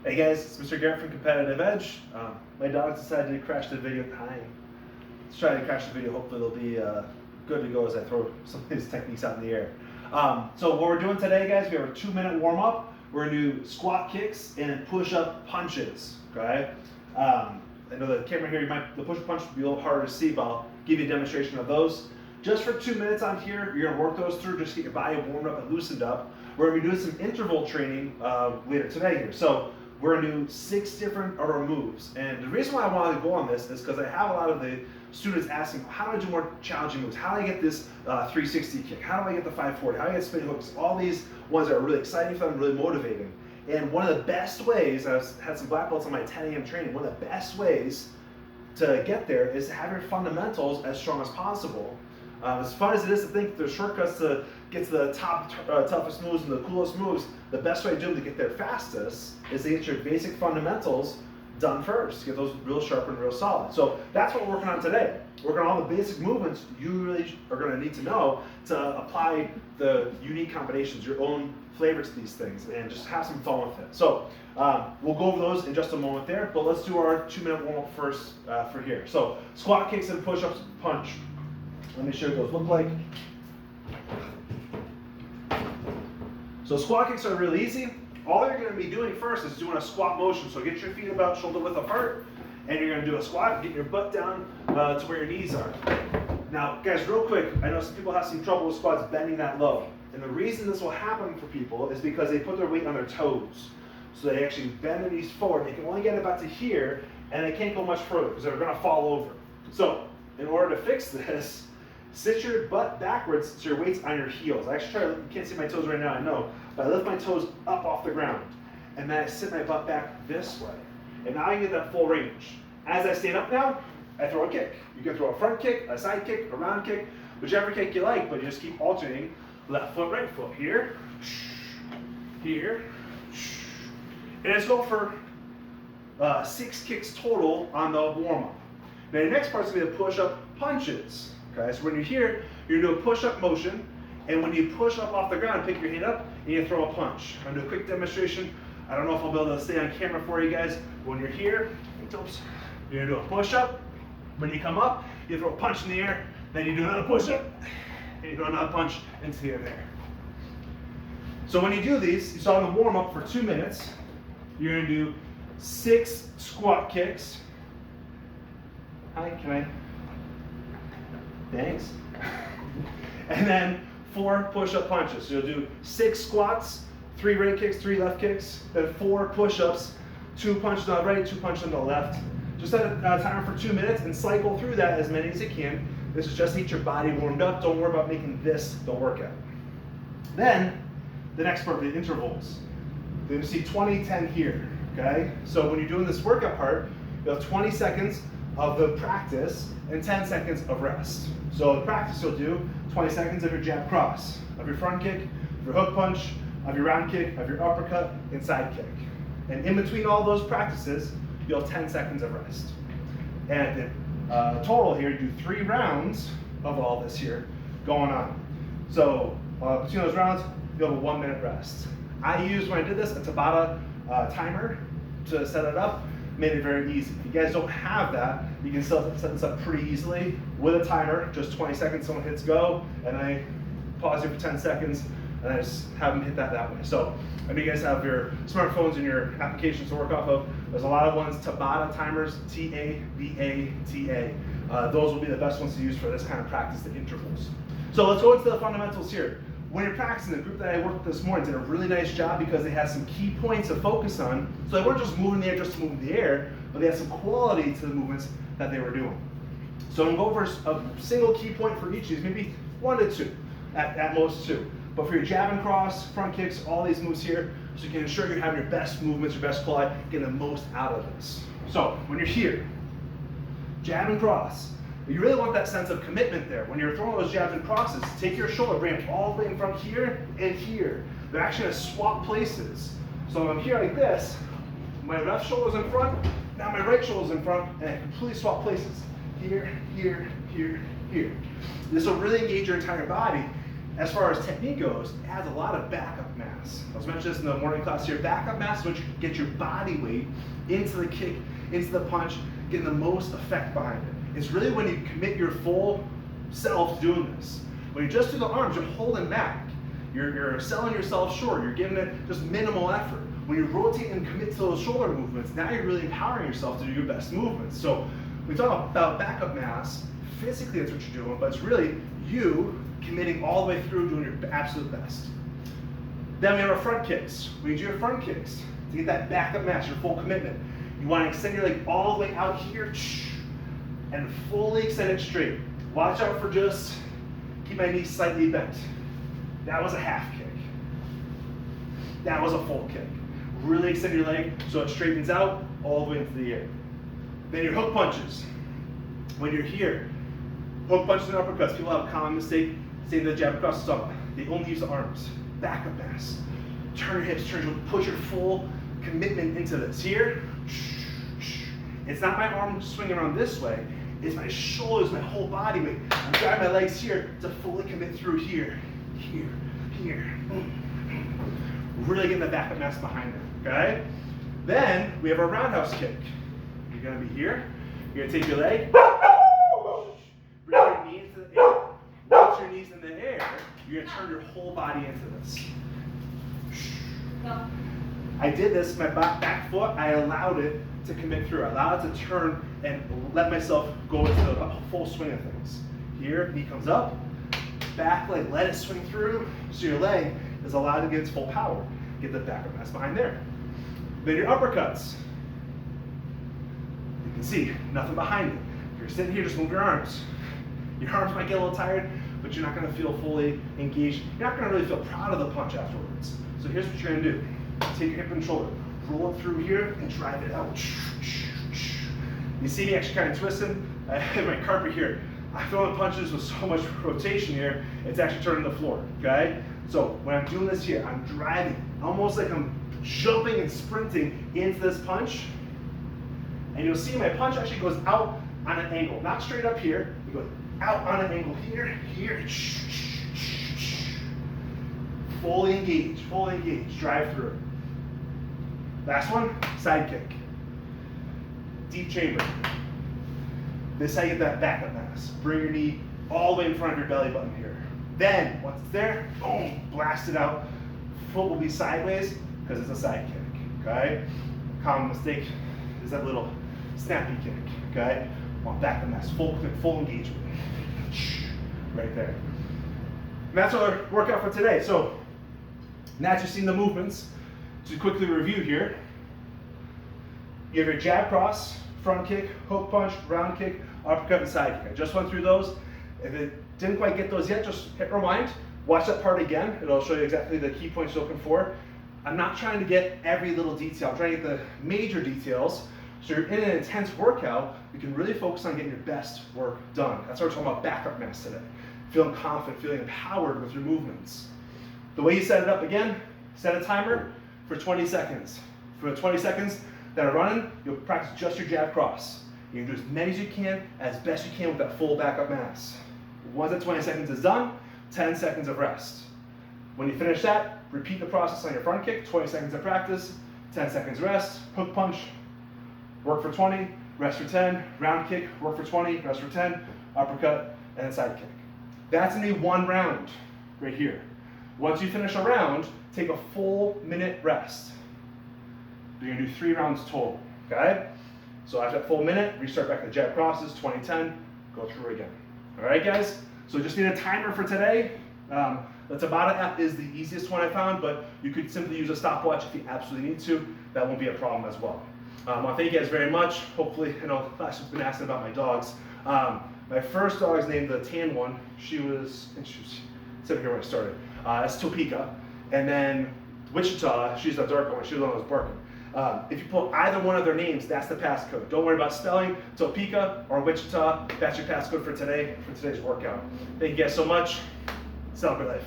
Hey guys, it's Mr. Garrett from Competitive Edge. My dogs decided to crash the video. Let's try to crash the video. Hopefully they'll be good to go as I throw some of these techniques out in the air. So what we're doing today, guys, we have a 2-minute warm up. We're gonna do squat kicks and push-up punches. Okay. I know the camera here, the push-up punch will be a little harder to see, but I'll give you a demonstration of those. Just for 2 minutes on here, you're gonna work those through, just to get your body warmed up and loosened up. We're gonna be doing some interval training later today here. So we're gonna do 6 different moves. And the reason why I wanted to go on this is because I have a lot of the students asking, how do I do more challenging moves? How do I get this 360 kick? How do I get the 540? How do I get spin hooks? All these ones that are really exciting for them, really motivating. And one of the best ways, I've had some black belts on my 10 a.m. training, one of the best ways to get there is to have your fundamentals as strong as possible. As fun as it is to think there's shortcuts to get to the top, toughest moves and the coolest moves, the best way to do them to get there fastest is to get your basic fundamentals done first, get those real sharp and real solid. So that's what we're working on today. Working on all the basic movements you really are going to need to know to apply the unique combinations, your own flavor to these things, and just have some fun with it. So we'll go over those in just a moment there, but let's do our 2-minute warm-up first for here. So squat kicks and push-ups, punch. Let me show you what those look like. So squat kicks are really easy. All you're going to be doing first is doing a squat motion. So get your feet about shoulder width apart, and you're going to do a squat, get your butt down to where your knees are. Now, guys, real quick, I know some people have some trouble with squats bending that low. And the reason this will happen for people is because they put their weight on their toes. So they actually bend their knees forward. They can only get about to here, and they can't go much further because they're going to fall over. So in order to fix this, sit your butt backwards so your weight's on your heels. I actually you can't see my toes right now, I know, but I lift my toes up off the ground. And then I sit my butt back this way. And now I get that full range. As I stand up now, I throw a kick. You can throw a front kick, a side kick, a round kick, whichever kick you like, but you just keep alternating left foot, right foot. Here, here, and let's go for 6 kicks total on the warm-up. Now the next part's gonna be the push-up punches. Okay, so when you're here, you're gonna do a push-up motion, and when you push up off the ground, pick your hand up, and you throw a punch. I'm gonna do a quick demonstration. I don't know if I'll be able to stay on camera for you guys. When you're here, you're gonna do a push-up. When you come up, you throw a punch in the air, then you do another push-up, and you do another punch into the air. So when you do these, you saw in the warm-up for 2 minutes, you're gonna do 6 squat kicks. Hi, can I? Thanks. And then 4 push-up punches. So you'll do 6 squats, 3 right kicks, 3 left kicks, then 4 push-ups, 2 punches on the right, 2 punches on the left. Just set a timer for 2 minutes and cycle through that as many as you can. This is just to get your body warmed up. Don't worry about making this the workout. Then, the next part, the intervals. You're gonna see 20, 10 here, okay? So when you're doing this workout part, you have 20 seconds of the practice and 10 seconds of rest. So the practice you'll do 20 seconds of your jab cross, of your front kick, of your hook punch, of your round kick, of your uppercut, and side kick. And in between all those practices, you'll have 10 seconds of rest. And total here, you do 3 rounds of all this here going on. So between those rounds, you'll have a 1-minute rest. I used, when I did this, a Tabata timer to set it up. Made it very easy. If you guys don't have that, you can still set this up pretty easily with a timer, just 20 seconds, someone hits go, and I pause it for 10 seconds, and I just have them hit that way. So, I know you guys have your smartphones and your applications to work off of. There's a lot of ones, Tabata timers, T-A-B-A-T-A. Those will be the best ones to use for this kind of practice, the intervals. So let's go into the fundamentals here. When you're practicing, the group that I worked with this morning did a really nice job because they had some key points to focus on. So they weren't just moving in the air just to move in the air, but they had some quality to the movements that they were doing. So I'm going to go over a single key point for each of these, maybe 1 to 2, at most 2. But for your jab and cross, front kicks, all these moves here, so you can ensure you have your best movements, your best quality, getting the most out of this. So when you're here, jab and cross. You really want that sense of commitment there. When you're throwing those jabs and crosses, take your shoulder, bring it all the way in front here and here. They're actually going to swap places. So when I'm here like this, my left shoulder's in front, now my right shoulder's in front, and I completely swap places. Here, here, here, here. This will really engage your entire body As far as technique goes, it adds a lot of backup mass. I was mentioning this in the morning class here. Backup mass is when you get your body weight into the kick, into the punch, getting the most effect behind it. It's really when you commit your full self to doing this. When you just do the arms, you're holding back. You're selling yourself short. You're giving it just minimal effort. When you rotate and commit to those shoulder movements, now you're really empowering yourself to do your best movements. So we talk about backup mass. Physically, that's what you're doing, but it's really you committing all the way through, doing your absolute best. Then we have our front kicks. When you do your front kicks, to get that backup mass, your full commitment, you want to extend your leg all the way out here and fully extend it straight. Watch out for just, keep my knees slightly bent. That was a half kick. That was a full kick. Really extend your leg so it straightens out all the way into the air. Then your hook punches. When you're here, hook punches and uppercuts. People have a common mistake saying the jab across the stomach. They only use the arms. Backup mass. Turn your hips, turn your, put your full commitment into this. Here, it's not my arm swinging around this way. It's my shoulders, my whole body weight. I'm driving my legs here to fully commit through here, here, here. Really getting the backup mass behind it, okay? Then we have our roundhouse kick. You're gonna be here. You're gonna take your leg, bring your knee into the air. Once your knee's in the air, you're gonna turn your whole body into this. I did this, my back foot, I allowed it to commit through. I allowed it to turn and let myself go into the full swing of things. Here, knee comes up, back leg, let it swing through, so your leg is allowed to get its full power. Get the backup mass behind there. Then your uppercuts. You can see, nothing behind it. If you're sitting here, just move your arms. Your arms might get a little tired, but you're not gonna feel fully engaged. You're not gonna really feel proud of the punch afterwards. So here's what you're gonna do. Take your hip and shoulder, roll it through here, and drive it out. You see me actually kind of twisting? I have my carpet here. I'm throwing punches with so much rotation here, it's actually turning the floor, okay? So when I'm doing this here, I'm driving, almost like I'm jumping and sprinting into this punch. And you'll see my punch actually goes out on an angle, not straight up here. It goes out on an angle here, here. Fully engaged, drive through. Last one, side kick. Deep chamber. This is how you get that backup mass. Bring your knee all the way in front of your belly button here. Then, once it's there, boom, blast it out. Foot will be sideways because it's a side kick, okay? Common mistake is that little snappy kick, okay? Want backup mass, full engagement. Right there. And that's our workout for today. So, now that you've seen the movements, to quickly review here, you have your jab cross, front kick, hook punch, round kick, uppercut, and side kick. I just went through those. If it didn't quite get those yet, just hit rewind, watch that part again. It'll show you exactly the key points you're looking for. I'm not trying to get every little detail. I'm trying to get the major details. So you're in an intense workout, you can really focus on getting your best work done. That's why we're talking about backup mass today. Feeling confident, feeling empowered with your movements. The way you set it up again, set a timer for 20 seconds. For the 20 seconds that are running, you'll practice just your jab cross. You can do as many as you can, as best you can with that full backup mass. Once that 20 seconds is done, 10 seconds of rest. When you finish that, repeat the process on your front kick, 20 seconds of practice, 10 seconds rest, hook punch, work for 20, rest for 10, round kick, work for 20, rest for 10, uppercut, and then side kick. That's gonna be one round right here. Once you finish a round, take a full minute rest. You're gonna do 3 rounds total, okay? So after that full minute, restart back the jab crosses, 20-10, go through again. All right, guys? So just need a timer for today. The Tabata app is the easiest one I found, but you could simply use a stopwatch if you absolutely need to. That won't be a problem as well. Well, thank you guys very much. Hopefully, I know Clash has been asking about my dogs. My first dog is named the tan one. She was sitting here when I started. That's Topeka. And then Wichita, she's the darker one. She was the one that was barking. If you put either one of their names, that's the passcode. Don't worry about spelling. Topeka or Wichita, that's your passcode for today, for today's workout. Thank you guys so much. Celebrate life.